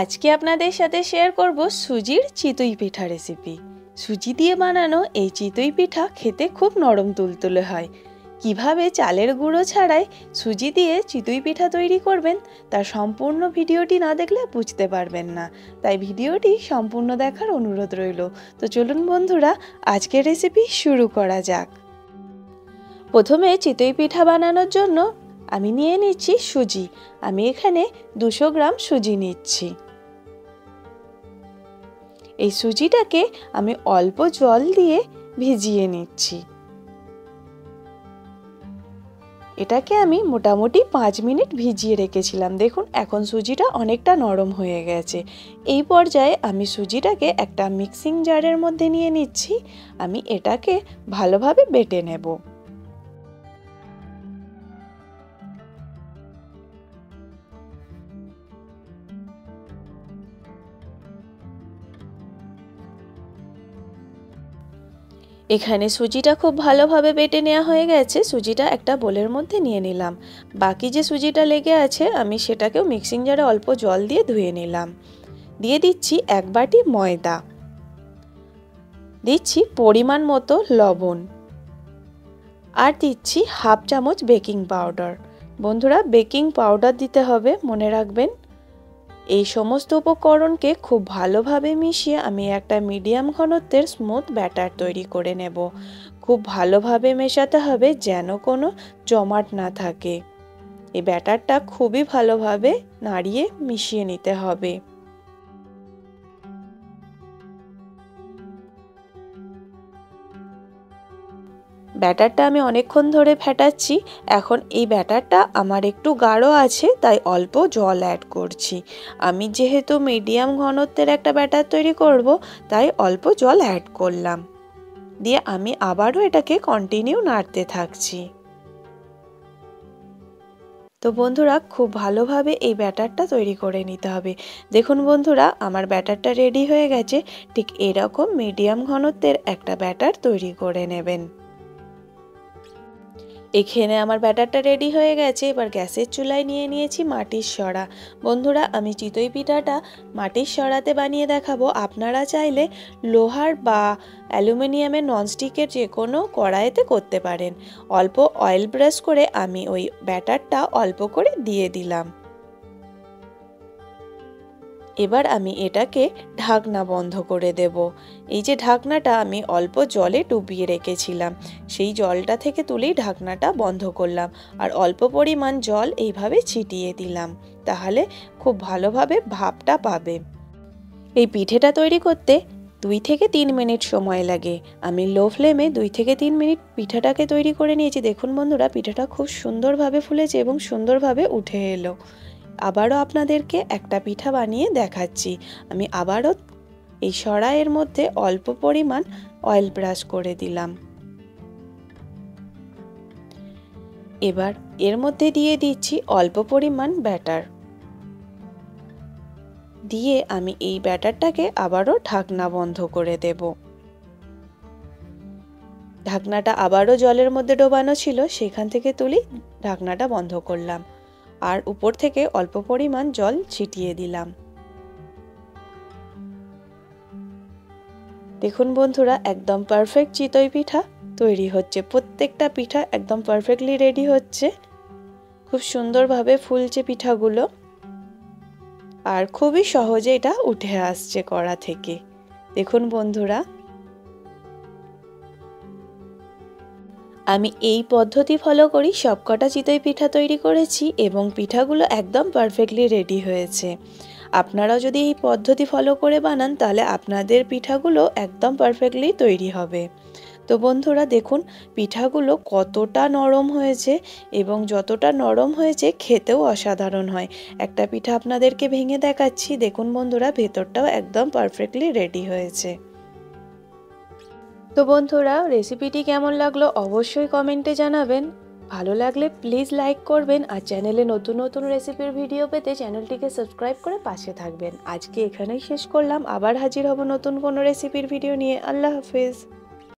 আজকে আপনাদের সাথে শেয়ার করব সুজির চিতই পিঠা রেসিপি। সুজি দিয়ে বানানো এই চিতই পিঠা খেতে খুব নরম তুলতুলে হয়। কিভাবে চালের গুঁড়ো ছাড়াই সুজি দিয়ে চিতই পিঠা তৈরি করবেন তার সম্পূর্ণ ভিডিওটি না দেখলে বুঝতে পারবেন না, তাই ভিডিওটি সম্পূর্ণ দেখার অনুরোধ রইল। তো চলুন বন্ধুরা, আজকের রেসিপি শুরু করা যাক। প্রথমে চিতই পিঠা বানানোর জন্য আমি নিয়ে নিচ্ছি সুজি। আমি এখানে 200 গ্রাম সুজি নিচ্ছি। এই সুজিটাকে আমি অল্প জল দিয়ে ভিজিয়ে নিচ্ছি। এটাকে আমি মোটামুটি 5 মিনিট ভিজিয়ে রেখেছিলাম। দেখুন এখন সুজিটা অনেকটা নরম হয়ে গেছে। এই পর্যায়ে আমি সুজিটাকে একটা মিক্সিং জারের মধ্যে নিয়ে নিচ্ছি। আমি এটাকে ভালোভাবে বেটে নেব। এখানে সুজিটা খুব ভালোভাবে বেটে নেওয়া হয়ে গেছে। সুজিটা একটা বোলের মধ্যে নিয়ে নিলাম। বাকি যে সুজিটা লেগে আছে আমি সেটাকেও মিক্সিং জারে অল্প জল দিয়ে ধুয়ে নিলাম। দিয়ে দিচ্ছি 1 বাটি ময়দা, দিচ্ছি পরিমাণ মতো লবণ, আর দিচ্ছি 1/2 চামচ বেকিং পাউডার। বন্ধুরা, বেকিং পাউডার দিতে হবে, মনে রাখবেন। এই সমস্ত উপকরণকে খুব ভালোভাবে মিশিয়ে আমি একটা মিডিয়াম ঘনত্বের স্মুথ ব্যাটার তৈরি করে নেব। খুব ভালোভাবে মেশাতে হবে যেন কোনো জমাট না থাকে। এই ব্যাটারটা খুবই ভালোভাবে নাড়িয়ে মিশিয়ে নিতে হবে। ব্যাটারটা আমি অনেকক্ষণ ধরে ফেটাচ্ছি। এখন এই ব্যাটারটা আমার একটু গাঢ় আছে, তাই অল্প জল অ্যাড করছি। আমি যেহেতু মিডিয়াম ঘনত্বের একটা ব্যাটার তৈরি করব, তাই অল্প জল অ্যাড করলাম। দিয়ে আমি আবারও এটাকে কন্টিনিউ নাড়তে থাকছি। তো বন্ধুরা, খুব ভালোভাবে এই ব্যাটারটা তৈরি করে নিতে হবে। দেখুন বন্ধুরা, আমার ব্যাটারটা রেডি হয়ে গেছে। ঠিক এরকম মিডিয়াম ঘনত্বের একটা ব্যাটার তৈরি করে নেবেন। এখানে আমার ব্যাটারটা রেডি হয়ে গেছে। এবার গ্যাসের চুলায় নিয়ে নিয়েছি মাটির সরা। বন্ধুরা, আমি চিতই পিঠাটা মাটির সরাতে বানিয়ে দেখাবো। আপনারা চাইলে লোহার বা অ্যালুমিনিয়ামের ননস্টিকের যে কোনো কড়াইতে করতে পারেন। অল্প অয়েল ব্রাশ করে আমি ওই ব্যাটারটা অল্প করে দিয়ে দিলাম। এবার আমি এটাকে ঢাকনা বন্ধ করে দেব। এই যে ঢাকনাটা আমি অল্প জলে ডুবিয়ে রেখেছিলাম, সেই জলটা থেকে তুলেই ঢাকনাটা বন্ধ করলাম। আর অল্প পরিমাণ জল এইভাবে ছিটিয়ে দিলাম, তাহলে খুব ভালোভাবে ভাপটা পাবে। এই পিঠেটা তৈরি করতে 2 থেকে 3 মিনিট সময় লাগে। আমি লো ফ্লেমে 2 থেকে 3 মিনিট পিঠাটাকে তৈরি করে নিয়েছি। দেখুন বন্ধুরা, পিঠাটা খুব সুন্দরভাবে ফুলেছে এবং সুন্দরভাবে উঠে এলো। আবারও আপনাদেরকে একটা পিঠা বানিয়ে দেখাচ্ছি। আমি আবারও এই সরাইয়ের মধ্যে অল্প পরিমাণ অয়েল ব্রাশ করে দিলাম। এবার এর মধ্যে দিয়ে দিচ্ছি অল্প পরিমাণ ব্যাটার। দিয়ে আমি এই ব্যাটারটাকে আবারও ঢাকনা বন্ধ করে দেব। ঢাকনাটা আবারও জলের মধ্যে ডোবানো ছিল, সেখান থেকে তুলি ঢাকনাটা বন্ধ করলাম। আর উপর থেকে অল্প পরিমাণ জল ছিটিয়ে দিলাম। দেখুন বন্ধুরা, একদম পারফেক্ট চিতই পিঠা তৈরি হচ্ছে। প্রত্যেকটা পিঠা একদম পারফেক্টলি রেডি হচ্ছে। খুব সুন্দরভাবে ফুলছে পিঠাগুলো, আর খুবই সহজে এটা উঠে আসছে কড়া থেকে। দেখুন বন্ধুরা, আমি এই পদ্ধতি ফলো করি সবকটা চিতই পিঠা তৈরি করেছি এবং পিঠাগুলো একদম পারফেক্টলি রেডি হয়েছে। আপনারাও যদি এই পদ্ধতি ফলো করে বানান তাহলে আপনাদের পিঠাগুলো একদম পারফেক্টলি তৈরি হবে। তো বন্ধুরা, দেখুন পিঠাগুলো কতটা নরম হয়েছে এবং যতটা নরম হয়েছে খেতেও অসাধারণ হয়। একটা পিঠা আপনাদেরকে ভেঙে দেখাচ্ছি। দেখুন বন্ধুরা, ভেতরটাও একদম পারফেক্টলি রেডি হয়েছে। তো বন্ধুরা, রেসিপিটি কেমন লাগলো অবশ্যই কমেন্টে জানাবেন। ভালো লাগলে প্লিজ লাইক করবেন, আর চ্যানেলে নতুন নতুন রেসিপির ভিডিও পেতে চ্যানেলটিকে সাবস্ক্রাইব করে পাশে থাকবেন। আজকে এখানেই শেষ করলাম, আবার হাজির হব নতুন কোনো রেসিপির ভিডিও নিয়ে। আল্লাহ হাফেজ।